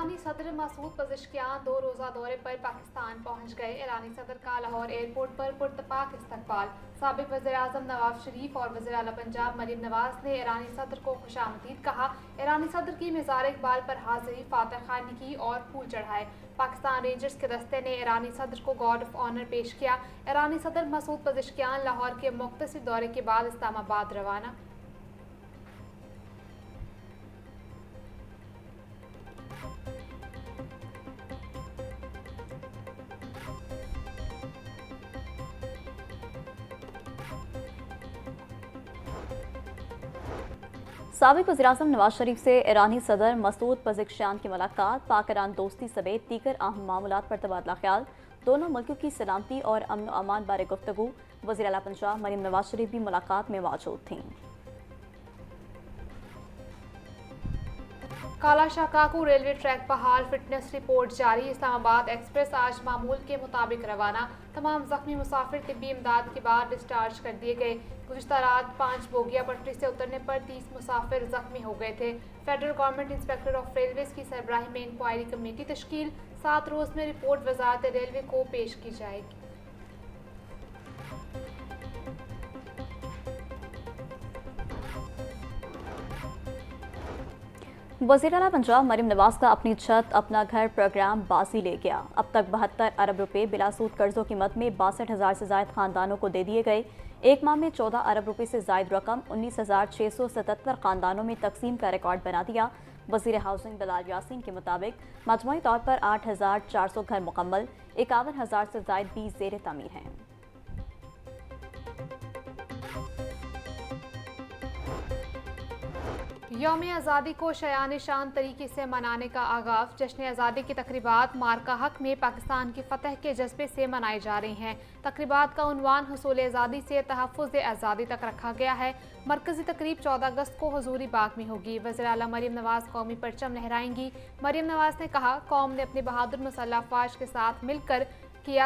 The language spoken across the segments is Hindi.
ईरानी सदर मसूद पज़ेश्कियान 2 रोज़ा दौरे पर पाकिस्तान पहुँच गए। ईरानी सदर का लाहौर एयरपोर्ट पर पुरतपाक इस्तकबाल। साबिक़ वज़ीर-ए-आज़म नवाज शरीफ और वज़ीर आला पंजाब मरीम नवाज ने ईरानी सदर को खुशामदीद कहा। ईरानी सदर की मज़ार इकबाल पर हाज़िरी, फातह ख़ानी की और फूल चढ़ाए। पाकिस्तान रेंजर्स के दस्ते ने ईरानी सदर को गार्ड ऑफ ऑनर पेश किया। ईरानी सदर मसूद पज़ेश्कियान लाहौर के मुख्तसर दौरे के बाद इस्लामाबाद रवाना। साबिक़ वज़ीर-ए-आज़म नवाज शरीफ से ईरानी सदर मसूद पज़ेश्कियान की मुलाकात, पाक ईरान दोस्ती समेत दीगर अहम मामलात पर तबादला ख्याल, दोनों मुल्कों की सलामती और अमन व अमान बारे गुफ्तगू। वज़ीर आला पंजाब मरीम नवाज शरीफ भी मुलाकात में मौजूद थीं। काला शाह काकू रेलवे ट्रैक बहाल, फिटनेस रिपोर्ट जारी। इस्लामाबाद एक्सप्रेस आज मामूल के मुताबिक रवाना। तमाम जख्मी मुसाफिर तिब्बी इमदाद के बाद डिस्चार्ज कर दिए गए। गुज़िश्ता रात 5 बोगिया पटरी से उतरने पर 30 मुसाफिर जख्मी हो गए थे। Federal government inspector of railways की सरबराही में इंक्वायरी कमेटी तश्कील। 7 रोज़ में रिपोर्ट वजारत रेलवे को पेश की जाएगी। वज़ीर आला पंजाब मरीम नवाज का अपनी छत अपना घर प्रोग्राम बाजी ले गया। अब तक 72 अरब रुपए बिलासूद कर्जों की मद में 62,000 से ज़ायद खानदानों को दे दिए गए। एक माह में 14 अरब रुपए से ज़ायद रकम 19,677 खानदानों में तकसीम का रिकॉर्ड बना दिया। वज़ीर हाउसिंग बिलाल यासीन के मुताबिक मजमूई तौर पर 8,400 घर मुकम्मल, 51,000 से ज़ायद बीज ज़ेर तामीर हैं। यौम आज़ादी को शयान शान तरीके से मनाने का आगाज़। जश्न आज़ादी की तकरीबात मार्का हक में पाकिस्तान की फ़तह के जज्बे से मनाई जा रही हैं। तकरीबात का उन्वान हुसूल आज़ादी से तहफ़्फ़ुज़ आज़ादी तक रखा गया है। मरकज़ी तकरीब 14 अगस्त को हुजूरी बाग में होगी। वज़ीर आला मरीम नवाज कौमी परचम लहराएंगी। मरीम नवाज ने कहा, कौम ने अपने बहादुर मुसल्लह अफ़वाज के साथ मिलकर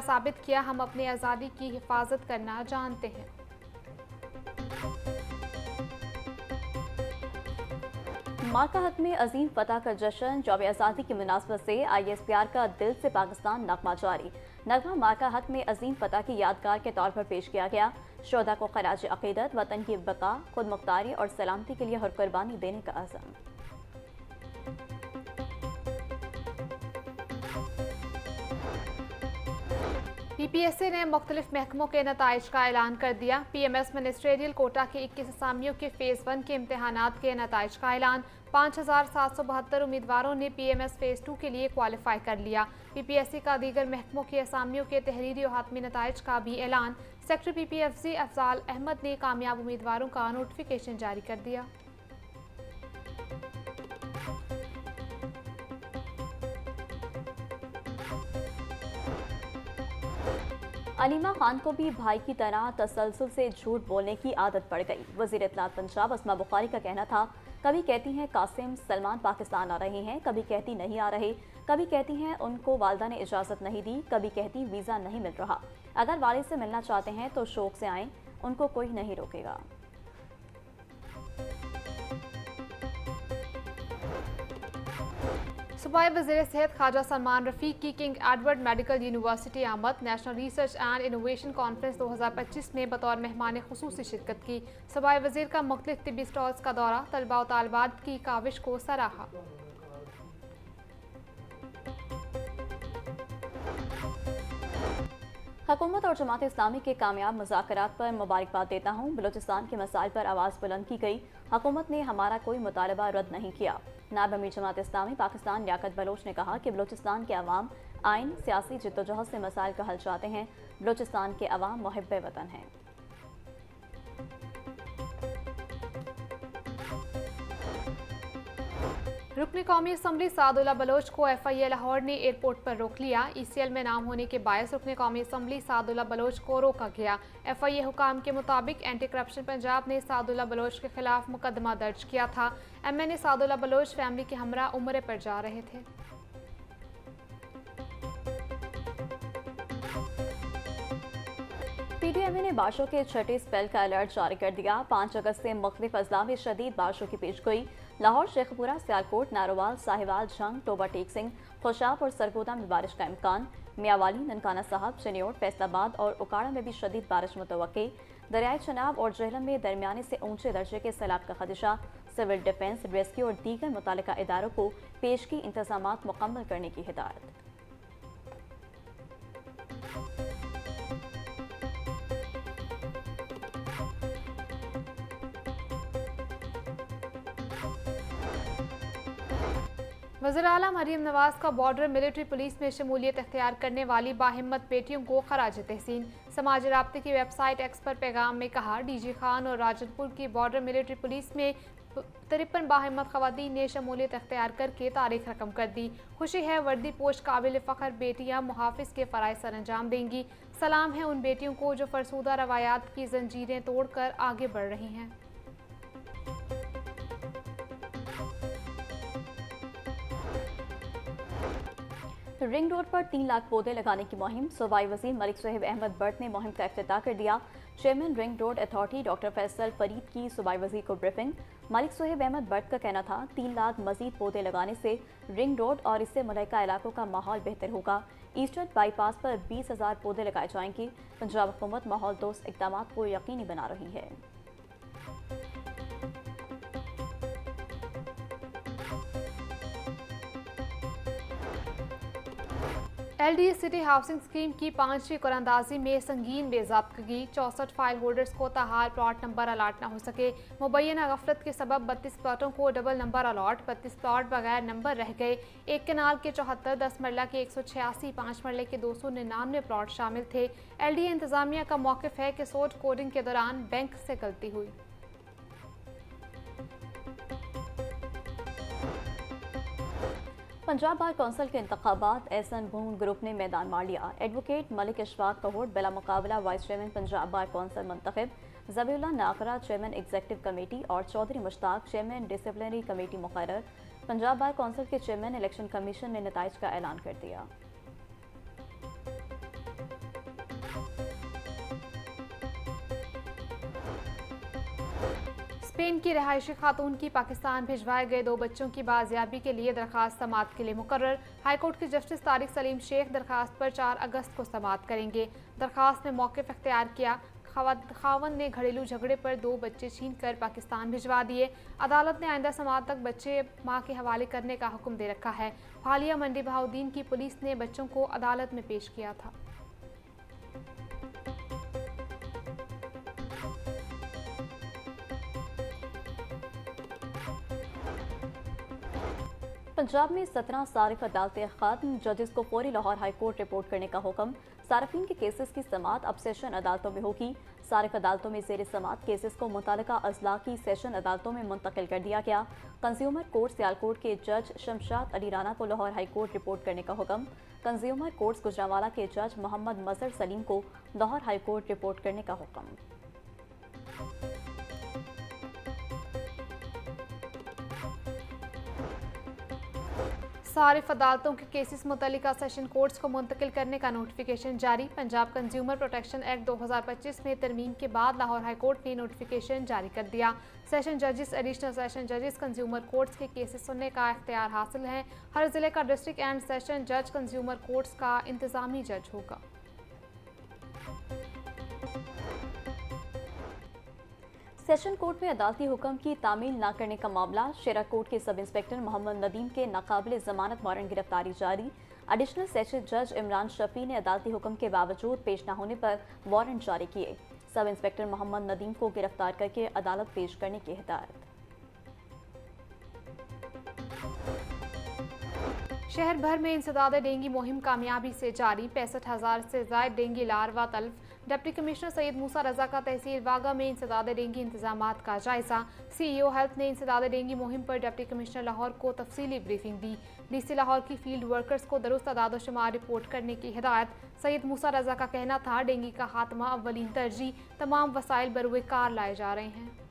साबित किया, हम अपनी आज़ादी की हिफाजत करना जानते हैं। मार्का हक में अजीम फतह का जश्न, जौब आज़ादी की मुनासबत से ISPR का दिल से पाकिस्तान नगमा जारी। नगमा मार्का हक में अजीम फतह की यादगार के तौर पर पेश किया गया। शोधा को खराज अक़ीदत, वतन की बका, खुद मुख्तारी और सलामती के लिए हर कुर्बानी देने का अज़म। PPSA ने मुख्तलिफ महकमों के नताइज का ऐलान कर दिया। PMS मिनिस्ट्रियल कोटा के 21 असामियों के फ़ेज़ 1 के इम्तहानात के नताइज का ऐलान। 5,772 उम्मीदवारों ने PMS फ़ेज़ 2 के लिए क्वालिफाई कर लिया। PPSA का दीगर महकमों के असामियों के तहरीरी और हातमी नताइज का भी ऐलान। सेक्रेटरी PPFC अफजाल अहमद ने कामयाब उम्मीदवारों का नोटिफिकेशन जारी कर दिया। अलीमा खान को भी भाई की तरह तसलसल से झूठ बोलने की आदत पड़ गई। वज़ीर इत्तलात पंजाब अस्मा बुखारी का कहना था, कभी कहती हैं कासिम सलमान पाकिस्तान आ रहे हैं, कभी कहती नहीं आ रहे, कभी कहती हैं उनको वालदा ने इजाज़त नहीं दी, कभी कहती वीज़ा नहीं मिल रहा। अगर वालिद से मिलना चाहते हैं तो शौक से आएँ, उनको कोई नहीं रोकेगा। सूबाई वज़ीर सेहत ख्वाजा सलमान रफ़ीक की किंग एडवर्ड मेडिकल यूनिवर्सिटी आमद। National research and innovation conference 2025 में बतौर मेहमान खुसूसी शिरकत की। सूबाई वज़ीर का मुख्तलिफ तिब्बी स्टॉल्स का दौरा, तलबा और तालिबात की काविश को सराहा। हुकूमत और जमात इस्लामी के कामयाब मुज़ाकरात पर मुबारकबाद देता हूँ। बलूचिस्तान के मसाइल पर आवाज़ बुलंद की गई। हुकूमत ने हमारा कोई मुतालबा रद्द नहीं किया। नायब अमीर जमात इस्लामी पाकिस्तान लियाकत बलोच ने कहा कि बलूचिस्तान के अवाम आइन सियासी जद्दोजहद से मसाइल का हल चाहते हैं। बलूचिस्तान के अवाम मुहिब्बे वतन हैं। रुकन कौमी असम्बली सादुल्ला बलोच को FIA लाहौर ने एयरपोर्ट पर रोक लिया। ECL में नाम होने के बायस रुकन कौमी असम्बली सादुल्ला बलोच को रोका गया। FIA हुकाम के मुताबिक एंटी करप्शन पंजाब ने सादुल्ला बलोच के खिलाफ मुकदमा दर्ज किया था। MNA सादुल्ला बलोच फैमिली के हमरा उम्रे पर जा रहे थे। PDMA ने बारिशों के छठे स्पेल का अलर्ट जारी कर दिया। 5 अगस्त से मुख्तलिफ अजला में शदीद बारिशों की पेशगोई। लाहौर, शेखपुरा, सियालकोट, नारोवाल, साहिवाल, झंग, टोबा टेक सिंह, खुशाब और सरगोदा में बारिश का इम्कान। मियावाली, ननकाना साहब, चिन्योट, फैसलाबाद और उकाड़ा में भी शदीद बारिश मुतवक्की। दरियाई चनाब और जेहलम में दरमियाने से ऊंचे दर्जे के सैलाब का खदशा। सिविल डिफेंस, रेस्क्यू और दीगर मुतालिका इदारों को पेशगी इंतजामात मुकम्मल करने की हिदायत। वज़ीर आला मरीम नवाज का बॉर्डर मिलिट्री पुलिस में शमूलियत इख्तियार करने वाली बाहिम्मत बेटियों को खराज तहसीन। समाजी राब्ते की वेबसाइट एक्स पर पैगाम में कहा, डीजी खान और राजनपुर की बॉर्डर मिलिट्री पुलिस में 53 बाहिम्मत खवातीन ने शमूलियत इख्तियार करके तारीख रकम कर दी। खुशी है, वर्दी पोश काबिल फ़ख्र बेटियां मुहाफिज के फ़राइज़ सर अंजाम देंगी। सलाम है उन बेटियों को जो फरसूदा रवायात की जंजीरें तोड़कर आगे बढ़ रही हैं। रिंग रोड पर 3 लाख पौधे लगाने की मुहिम। सूबाई वज़ीर मलिक सोहेब अहमद बट ने मुहिम का इफ्तिताह कर दिया। Chairman ring road authority doctor Faisal Farid की सूबाई वज़ीर को ब्रीफिंग। मलिक सोहेब अहमद बट का कहना था, 3 लाख मजीद पौधे लगाने से रिंग रोड और इससे मुल्हिका इलाकों का माहौल बेहतर होगा। ईस्टर्न बाईपास पर 20,000 पौधे लगाए जाएंगे। पंजाब हुकूमत माहौल दोस्त इक़दाम को यकीनी बना रही है। LDA सिटी हाउसिंग स्कीम की 5वीं कुरानंदाजी में संगीन बेज़ाब्तगी। 64 फाइल होल्डर्स को ताहाल प्लॉट नंबर अलाट न हो सके। मुबैना गफलत के सबब 32 प्लॉटों को डबल नंबर अलाट, 32 प्लॉट बगैर नंबर रह गए। एक कनाल के 74, 10 मरला के 186, 5 मरले के 299 प्लॉट शामिल थे। LDA इंतजामिया का मौक़िफ़ है कि सोर्स कोडिंग के दौरान बैंक से गलती हुई। पंजाब बार कौंसिल के इंतखाबात, एहसन बून ग्रुप ने मैदान मार लिया। एडवोकेट मलिक इशफाक कहोड़ बिला मुकाबला vice chairman Punjab bar council मुंतखब। Zabiullah Nagra chairman executive committee और Chaudhry Mushtaq chairman disciplinary committee मुकर्रर। पंजाब बार कौंसिल के चेयरमैन इलेक्शन कमीशन ने नताइज का ऐलान कर दिया। स्पेन की रहायशी खातून की पाकिस्तान भिजवाए गए 2 बच्चों की बाजियाबी के लिए दरखास्त समाअत के लिए मुकर्रर। हाईकोर्ट के जस्टिस तारिक सलीम शेख दरखास्त पर 4 अगस्त को समाअत करेंगे। दरखास्त में मौक़िफ़ इख्तियार किया, खावन ने घरेलू झगड़े पर 2 बच्चे छीन कर पाकिस्तान भिजवा दिए। अदालत ने आइंदा समाअत तक बच्चे माँ के हवाले करने का हुक्म दे रखा है। हालिया मंडी बहाउद्दीन की पुलिस ने बच्चों को अदालत में पेश किया था। पंजाब में 17 सारिफ अदालतें खत्म। जजेस को फौरी लाहौर हाई कोर्ट रिपोर्ट करने का हुक्म। सारिफिन के केसेस की समाअत अब सेशन अदालतों में होगी। सारिफ अदालतों में जेर समाअत केसेस को मुतालिका अजला की सेशन अदालतों में मुंतकिल कर दिया गया। कंज्यूमर कोर्ट सियालकोट के जज शमशाद अली राना को लाहौर हाई कोर्ट रिपोर्ट करने का हुक्म। कंज्यूमर कोर्ट्स गुजरांवाला के जज मोहम्मद मजहर सलीम को लाहौर हाई कोर्ट रिपोर्ट करने का हुक्म। सारिफ अदालतों के केसेस मुतल्लिका सेशन कोर्ट्स को मुंतकिल करने का नोटिफिकेशन जारी। पंजाब कंज्यूमर प्रोटेक्शन एक्ट 2025 में तरमीम के बाद लाहौर हाई कोर्ट ने नोटिफिकेशन जारी कर दिया। सेशन जजेस, एडिशनल सेशन जजेस कंज्यूमर कोर्ट्स के केसेस सुनने का इख्तियार हासिल है। हर जिले का डिस्ट्रिक्ट एंड सेशन जज कंज्यूमर कोर्ट्स का इंतजामी जज होगा। सेशन कोर्ट में अदालती हुक्म की तामील न करने का मामला। शेरा कोर्ट के सब इंस्पेक्टर मोहम्मद नदीम के नाकाबिल जमानत वारंट गिरफ्तारी जारी। एडिशनल सेशन जज इमरान शफी ने अदालती हुक्म के बावजूद पेश न होने पर वारंट जारी किए। सब इंस्पेक्टर मोहम्मद नदीम को गिरफ्तार करके अदालत पेश करने की हिदायत। शहर भर में इंसदाद डेंगू मुहिम कामयाबी से जारी। 65,000 से ज़ायद डेंगू लार्वा तल्फ। डिप्टी कमिश्नर सैयद मूसा रजा का तहसील वागा में इंसदाद डेंगू इंतजामात का जायजा। CEO हेल्थ ने इंसदाद डेंगू मुहिम पर डिप्टी कमिश्नर लाहौर को तफसीली ब्रीफिंग दी। DC लाहौर की फील्ड वर्कर्स को दुरुस्त आदाद शुमार रिपोर्ट करने की हिदायत। सैयद मूसा रजा का कहना था, डेंगू का खात्मा अव्वलीन तरजीह, तमाम वसाइल बरूए कार लाए जा रहे हैं।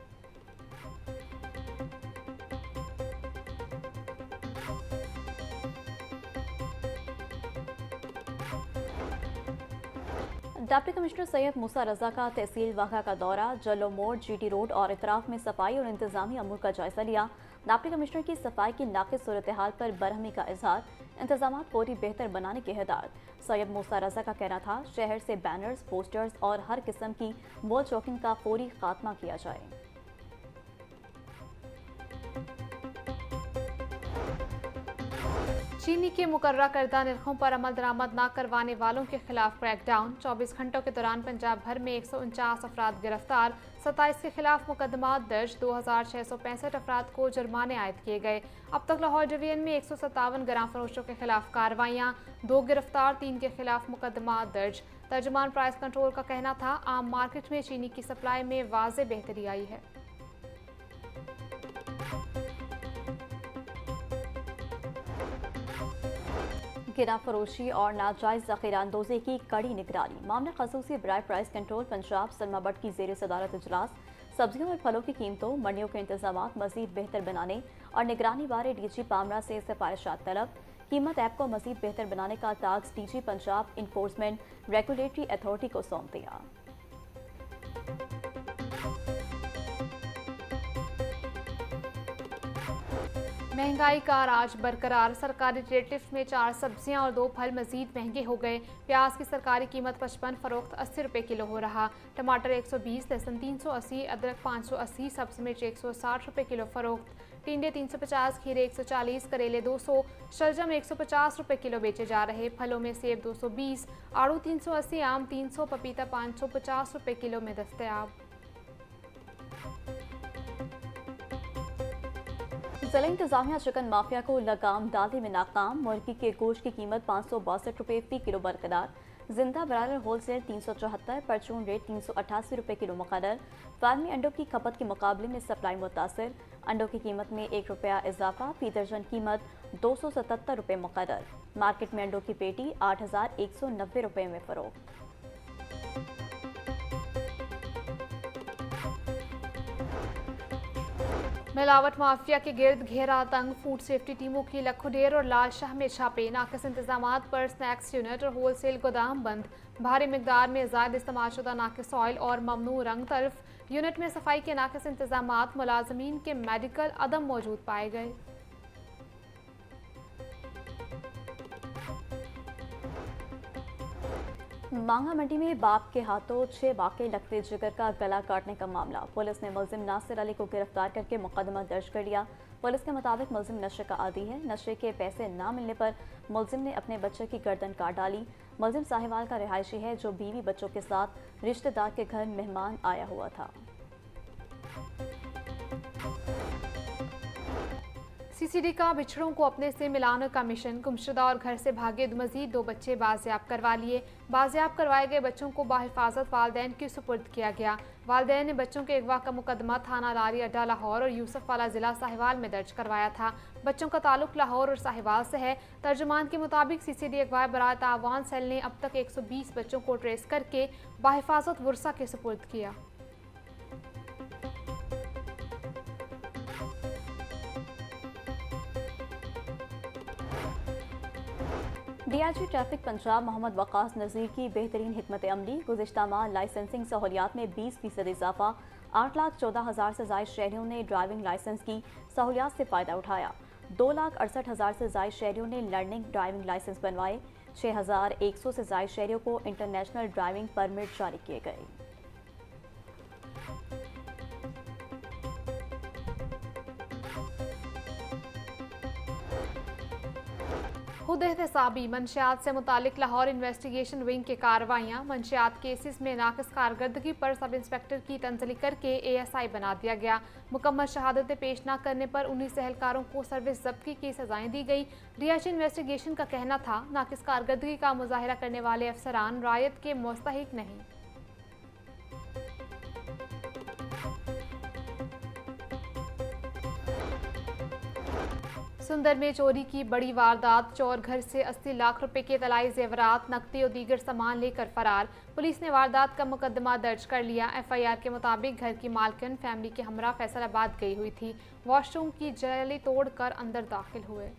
डिप्टी कमिश्नर सैयद मूसा रजा का तहसील वाघा का दौरा। जलो मोड़, GT रोड और इतराफ में सफाई और इंतजामी अमूर का जायजा लिया। डिप्टी कमिश्नर की सफाई की नाक़िस सूरत हाल पर बरहमी का इजहार, इंतजाम पूरी बेहतर बनाने की हिदायत। सैयद मूसा रजा का कहना था शहर से बैनर्स, पोस्टर्स और हर किस्म की वॉल चौकिंग का फौरी खात्मा किया जाए। चीनी के मुकर्रर करदा निर्खों पर अमल दरामद न करवाने वालों के खिलाफ क्रैकडाउन। 24 घंटों के दौरान पंजाब भर में 149 अफराद गिरफ्तार, 27 के खिलाफ मुकदमा दर्ज, 2665 अफराद को जुर्माने आयद किए गए। अब तक लाहौर डिवीजन में 157 ग्राम फरोशों के खिलाफ कार्रवाइयाँ, 2 गिरफ्तार, 3 के खिलाफ मुकदमा दर्ज। तर्जुमान प्राइस कंट्रोल का कहना था आम मार्केट में चीनी की सप्लाई में वाज़े बेहतरी आई है। गिरा फरोशी और नाजायज ज़ख़ीरा अंदोज़ी की कड़ी निगरानी। मामला खसूसी बराए प्राइस कंट्रोल पंजाब सलमा भट्ट की ज़ेर सदारत इजलास। सब्जियों और फलों की कीमतों, मंडियों के इंतजाम मज़ीद बेहतर बनाने और निगरानी बारे DG पामरा से सिफारिशात तलब। कीमत ऐप को मज़ीद बेहतर बनाने का task DG Punjab enforcement regulatory authority को सौंप दिया। महंगाई का राज बरकरार। सरकारी रेटिफ में 4 सब्जियां और 2 फल मजीद महंगे हो गए। प्याज की सरकारी कीमत 55, फरोख्त 80 रुपये किलो हो रहा। टमाटर 120, लहसुन 380, अदरक 580, सब्जी मिर्च 160 रुपये किलो फरोख्त। टिंडे 350, खीरे 140, करेले 200, शलजम 150 रुपये किलो बेचे जा रहे। फलों में सेब 220, आड़ू 380, आम 300, पपीता 550 रुपये किलो में दस्तयाब। जिला इंतजामिया चिकन माफिया को लगाम डालने में नाकाम। मुर्गी के गोश्त की कीमत 562 रुपये फी किलो बरकरार। जिंदा ब्रायलर होलसेल 374, परचून रेट 388 रुपये किलो मुकर्रर। फार्मी अंडों की खपत के मुकाबले में सप्लाई मुतासिर। अंडों की कीमत में 1 रुपया इजाफा, फी दर्जन कीमत 277 रुपये मुकर्रर। मार्केट में अंडों की पेटी 8190 रुपये में फरोख्त। मिलावट माफिया के गिर्द घेरा आतंक। फूड सेफ्टी टीमों की लखुडेर और लाल शाह में छापे। नाकिस इंतजामात पर स्नैक्स यूनिट और होलसेल गोदाम बंद। भारी मिकदार में ज़ायद इस्तेमाल शुदा नाकिस ऑयल और ममनू रंग तल्फ। यूनिट में सफाई के नाकिस इंतजामात, मुलाजमीन के मेडिकल अदम मौजूद पाए गए। मांगा मंडी में बाप के हाथों 6 वाकई लगते जिगर का गला काटने का मामला। पुलिस ने मुलजिम नासिर अली को गिरफ्तार करके मुकदमा दर्ज कर लिया। पुलिस के मुताबिक मुलजिम नशे का आदी है। नशे के पैसे ना मिलने पर मुलजिम ने अपने बच्चे की गर्दन काट डाली। मुलजिम साहिवाल का रिहायशी है जो बीवी बच्चों के साथ रिश्तेदार के घर मेहमान आया हुआ था। CCD का बिछड़ों को अपने से मिलाने का मिशन। गुमशुदा और घर से भागे मजीद 2 बच्चे बाजियाब करवा लिए। बाजियाब करवाए गए बच्चों को बाहिफाजत वालदैन की सुपुर्द किया गया। वालदैन ने बच्चों के अगवा का मुकदमा थाना लारी अड्डा लाहौर और यूसुफ वाला जिला साहिवाल में दर्ज करवाया था। बच्चों का ताल्लुक लाहौर और साहिवाल से है। तर्जुमान के मुताबिक CCD अगवा बराए तावान सेल ने अब तक 120 बच्चों को ट्रेस करके बाहिफाजत वर्सा के सुपुर्द किया। DIG ट्रैफिक पंजाब मोहम्मद वकास नज़ीर की बेहतरीन हिकमत अमली। गुज़िश्ता माह लाइसेंसिंग सहूलियात में 20% इजाफा। 8,14,000 से ज़ायद शहरियों ने ड्राइविंग लाइसेंस की सहूलियात से फ़ायदा उठाया। 2,68,000 से ज़ायद शहरियों ने लर्निंग ड्राइविंग लाइसेंस बनवाए। 6,100 से ज़ायद शहरियों को इंटरनेशनल ड्राइविंग परमिट जारी किए गए। खुद एहतसाबी। मंशियात से मुतालिक लाहौर इन्वेस्टिगेशन विंग के कार्रवाइयाँ। मंशियात केसेस में नाकिस कारकर्दगी पर सब इंस्पेक्टर की तंजली करके ASI बना दिया गया। मुकम्मल शहादतें पेश न करने पर 19 एहलकारों को सर्विस जब्ती की सजाएं दी गई। DIG इन्वेस्टिगेशन का कहना था नाकिस कारकर्दगी का मुजाहिरा करने वाले अफसरान रायत के मुस्तहिक नहीं। सुंदर में चोरी की बड़ी वारदात। चोर घर से 80 लाख रुपए के तलाई जेवरात, नकदी और दीगर सामान लेकर फरार। पुलिस ने वारदात का मुकदमा दर्ज कर लिया। FIR के मुताबिक घर की मालकिन फैमिली के हमरा फैसलाबाद गई हुई थी। वॉशरूम की जाली तोड़कर अंदर दाखिल हुए।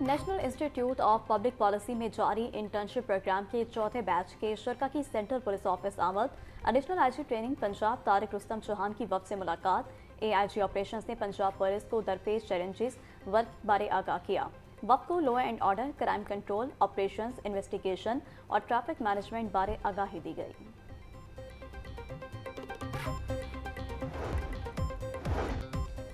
National institute of public policy में जारी इंटर्नशिप प्रोग्राम के चौथे बैच के शुरा की सेंट्रल पुलिस ऑफिस आमद। Additional IG training Punjab Tariq Rustam Chauhan की वफ़द से मुलाकात। एआईजी ऑपरेशंस ने पंजाब पुलिस को दरपेश चैलेंजेस वर्क बारे आगाह किया। वफ़द को law and order, crime control, operations, investigation और ट्रैफिक मैनेजमेंट बारे आगाही दी गई।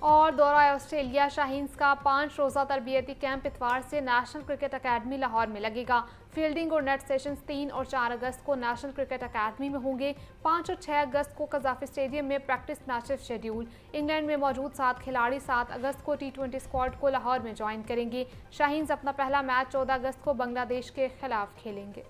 और दौरा ऑस्ट्रेलिया, शाहीन्स का 5 रोज़ा तरबियती कैंप इतवार से नेशनल क्रिकेट अकेडमी लाहौर में लगेगा। फील्डिंग और नेट सेशंस 3 और 4 अगस्त को नेशनल क्रिकेट अकेडमी में होंगे। 5 और 6 अगस्त को कज़ाफ़ी स्टेडियम में प्रैक्टिस मैचेस शेड्यूल। इंग्लैंड में मौजूद 7 खिलाड़ी 7 अगस्त को T20 स्क्वाड को लाहौर में ज्वाइन करेंगे। शाहीन्स अपना पहला मैच 14 अगस्त को बांग्लादेश के खिलाफ खेलेंगे।